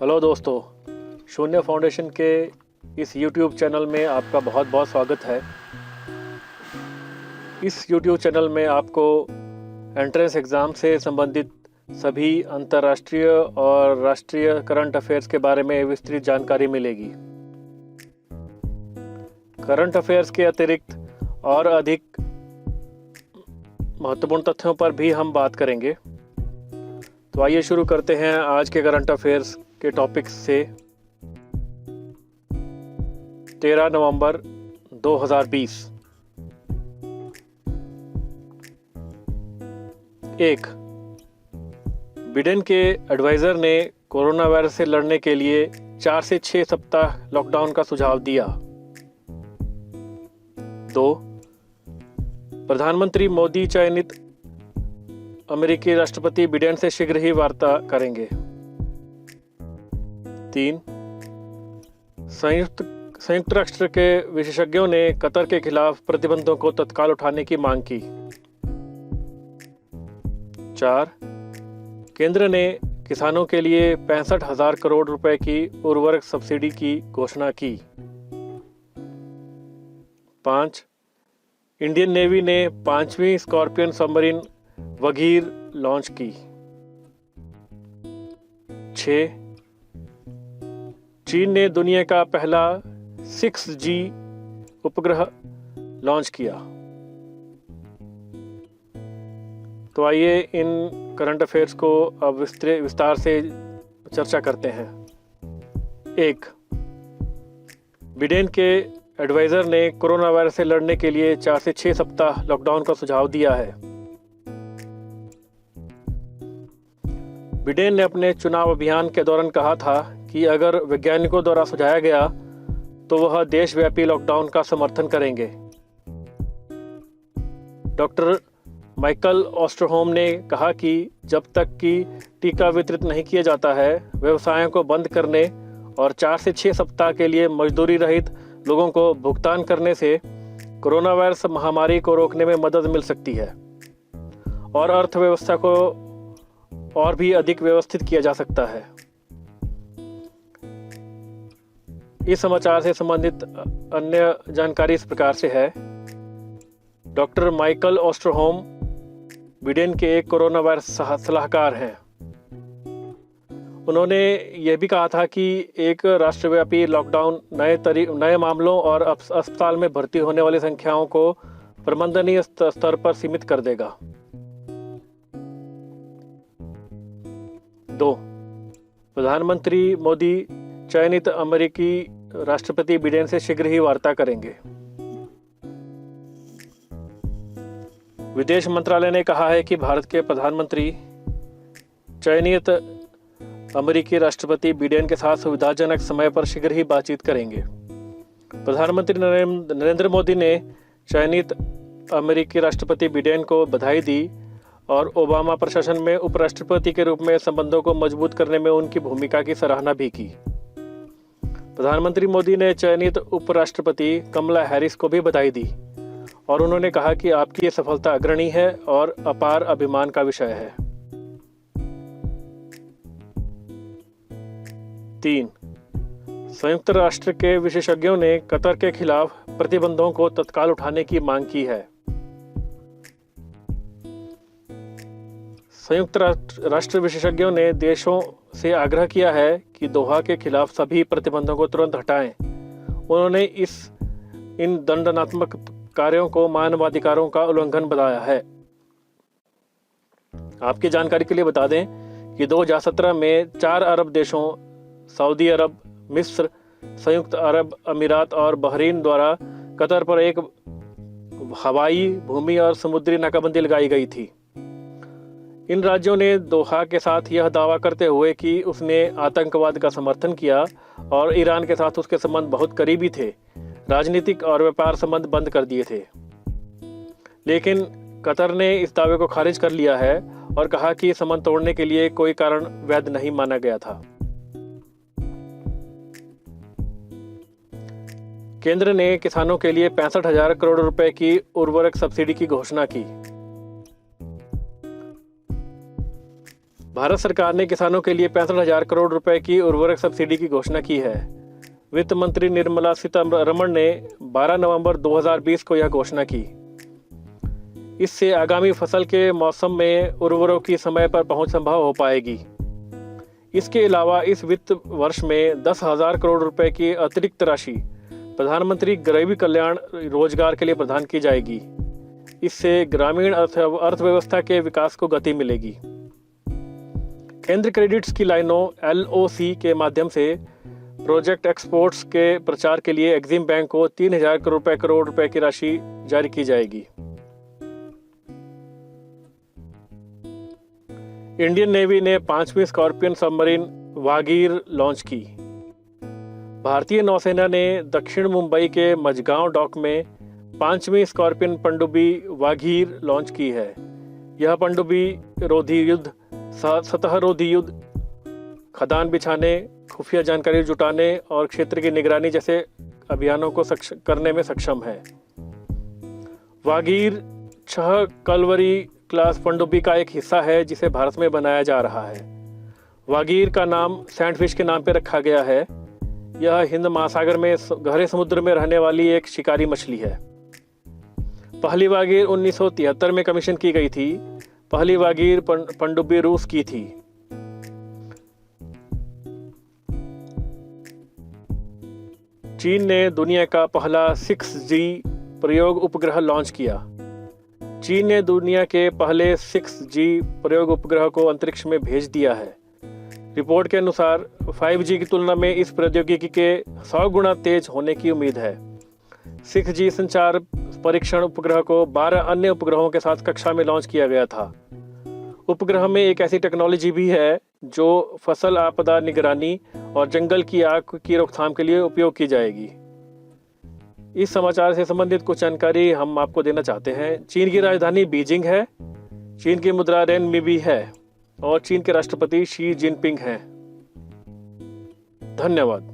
Hello दोस्तों, शून्य foundation के इस YouTube चैनल में आपका बहुत बहुत स्वागत है। इस YouTube चैनल में आपको एंट्रेंस एग्ज़ाम से संबंधित सभी अंतर्राष्ट्रीय और राष्ट्रीय करंट अफेयर्स के बारे में विस्तृत जानकारी मिलेगी। करंट अफेयर्स के अतिरिक्त और अधिक महत्वपूर्ण तथ्यों पर भी हम बात करेंगे। तो आइए शुरू करते हैं आज के करंट अफेयर्स के टॉपिक्स से। 13 नवंबर 2020। 1. बिडेन के एडवाइजर ने कोरोना वायरस से लड़ने के लिए 4 से 6 सप्ताह लॉकडाउन का सुझाव दिया। 2. प्रधानमंत्री मोदी चयनित अमेरिकी राष्ट्रपति बिडेन से शीघ्र ही वार्ता करेंगे। 3. संयुक्त राष्ट्र के विशेषज्ञों ने कतर के खिलाफ प्रतिबंधों को तत्काल उठाने की मांग की। 4. केंद्र ने किसानों के लिए 65,000 करोड़ रुपए की उर्वरक सब्सिडी की घोषणा की। 5. इंडियन नेवी ने 5वीं स्कॉर्पियन सबमरीन वगीर लॉन्च की। 6. चीन ने दुनिया का पहला 6G उपग्रह लॉन्च किया। तो आइए इन करंट अफेयर्स को अब विस्तार से चर्चा करते हैं। 1. बिडेन के एडवाइजर ने कोरोना वायरस से लड़ने के लिए 4 से 6 सप्ताह लॉकडाउन का सुझाव दिया है। बिडेन ने अपने चुनाव अभियान के दौरान कहा था कि अगर वैज्ञानिकों द्वारा सुझाया गया तो वह देशव्यापी लॉकडाउन का समर्थन करेंगे। डॉक्टर माइकल ऑस्टरहोम ने कहा कि जब तक कि टीका वितरित नहीं किया जाता है, व्यवसायों को बंद करने और 4 से 6 सप्ताह के लिए मजदूरी रहित लोगों को भुगतान करने से कोरोना वायरस महामारी को रोकने में मदद मिल सकती है और अर्थव्यवस्था को और भी अधिक व्यवस्थित किया जा सकता है। इस समाचार से संबंधित अन्य जानकारी इस प्रकार से है। डॉक्टर माइकल ऑस्टरहोम बिडेन के एक कोरोना वायरस सलाहकार हैं। उन्होंने यह भी कहा था कि एक राष्ट्रव्यापी लॉकडाउन नए मामलों और अस्पताल में भर्ती होने वाली संख्याओं को प्रबंधनीय स्तर पर सीमित कर देगा। 2. प्रधानमंत्री मोदी चयनित अमेरिकी राष्ट्रपति बिडेन से शीघ्र ही वार्ता करेंगे। विदेश मंत्रालय ने कहा है कि भारत के प्रधानमंत्री चयनित अमेरिकी राष्ट्रपति बिडेन के साथ सुविधाजनक समय पर शीघ्र ही बातचीत करेंगे। प्रधानमंत्री नरेंद्र मोदी ने चयनित अमेरिकी राष्ट्रपति बिडेन को बधाई दी और ओबामा प्रशासन में उपराष्ट्रपति के रूप में संबंधों को मजबूत करने में उनकी भूमिका की सराहना भी की। प्रधानमंत्री मोदी ने चयनित उपराष्ट्रपति कमला हैरिस को भी बधाई दी और उन्होंने कहा कि आपकी ये सफलता अग्रणी है और अपार अभिमान का विषय है। 3. संयुक्त राष्ट्र के विशेषज्ञों ने कतर के खिलाफ प्रतिबंधों को तत्काल उठाने की मांग की है। संयुक्त राष्ट्र विशेषज्ञों ने देशों से आग्रह किया है कि दोहा के खिलाफ सभी प्रतिबंधों को तुरंत हटाएं। उन्होंने इन दंडात्मक कार्यों को मानवाधिकारों का उल्लंघन बताया है। आपकी जानकारी के लिए बता दें कि 2017 में 4 अरब देशों सऊदी अरब, मिस्र, संयुक्त अरब अमीरात और बहरीन द्वारा कतर पर एक हवाई, भूमि और समुद्री नाकाबंदी लगाई गई थी। इन राज्यों ने दोहा के साथ यह दावा करते हुए कि उसने आतंकवाद का समर्थन किया और ईरान के साथ उसके संबंध बहुत करीबी थे, राजनीतिक और व्यापार संबंध बंद कर दिए थे। लेकिन कतर ने इस दावे को खारिज कर लिया है और कहा कि संबंध तोड़ने के लिए कोई कारण वैध नहीं माना गया था। केंद्र ने किसानों के लिए 65,000 करोड़ रुपए की उर्वरक सब्सिडी की घोषणा की। भारत सरकार ने किसानों के लिए 65,000 करोड़ रुपए की उर्वरक सब्सिडी की घोषणा की है। वित्त मंत्री निर्मला सीतारमण ने 12 नवंबर 2020 को यह घोषणा की। इससे आगामी फसल के मौसम में उर्वरकों की समय पर पहुंच संभव हो पाएगी। इसके अलावा इस वित्त वर्ष में 10,000 करोड़ रुपए की अतिरिक्त राशि प्रधानमंत्री गरीब कल्याण रोजगार के लिए प्रदान की जाएगी। इससे ग्रामीण अर्थव्यवस्था के विकास को गति मिलेगी। केंद्र क्रेडिट्स की लाइनों LOC के माध्यम से प्रोजेक्ट एक्सपोर्ट्स के प्रचार के लिए एग्जिम बैंक को 3,000 करोड़ रुपए की राशि जारी की जाएगी। इंडियन नेवी ने 5वीं स्कॉर्पियन सबमरीन वागीर लॉन्च की। भारतीय नौसेना ने दक्षिण मुंबई के मझगांव डॉक में 5वीं स्कॉर्पियन पनडुब्बी वागीर लॉन्च की है। यह पनडुब्बी रोधी युद्ध, सतह रोधी युद्ध, खदान बिछाने, खुफिया जानकारी जुटाने और क्षेत्र की निगरानी जैसे अभियानों को करने में सक्षम है। वागीर 6 कलवरी क्लास पनडुब्बी का एक हिस्सा है जिसे भारत में बनाया जा रहा है। वागीर का नाम सैंडफिश के नाम पर रखा गया है। यह हिंद महासागर में गहरे समुद्र में रहने वाली एक शिकारी मछली है। पहली वागीर 1973 में कमीशन की गई थी। पहली वागीर पनडुब्बी रूस की थी। चीन ने दुनिया का पहला 6G प्रयोग उपग्रह लॉन्च किया। चीन ने दुनिया के पहले 6G प्रयोग उपग्रह को अंतरिक्ष में भेज दिया है। रिपोर्ट के अनुसार 5G की तुलना में इस प्रौद्योगिकी के 100 गुना तेज होने की उम्मीद है। 6G संचार परीक्षण उपग्रह को 12 अन्य उपग्रहों के साथ कक्षा में लॉन्च किया गया था। उपग्रह में एक ऐसी टेक्नोलॉजी भी है जो फसल आपदा निगरानी और जंगल की आग की रोकथाम के लिए उपयोग की जाएगी। इस समाचार से संबंधित कुछ जानकारी हम आपको देना चाहते हैं। चीन की राजधानी बीजिंग है। चीन की मुद्रा रेनमिबी है और चीन के राष्ट्रपति शी जिनपिंग हैं। धन्यवाद।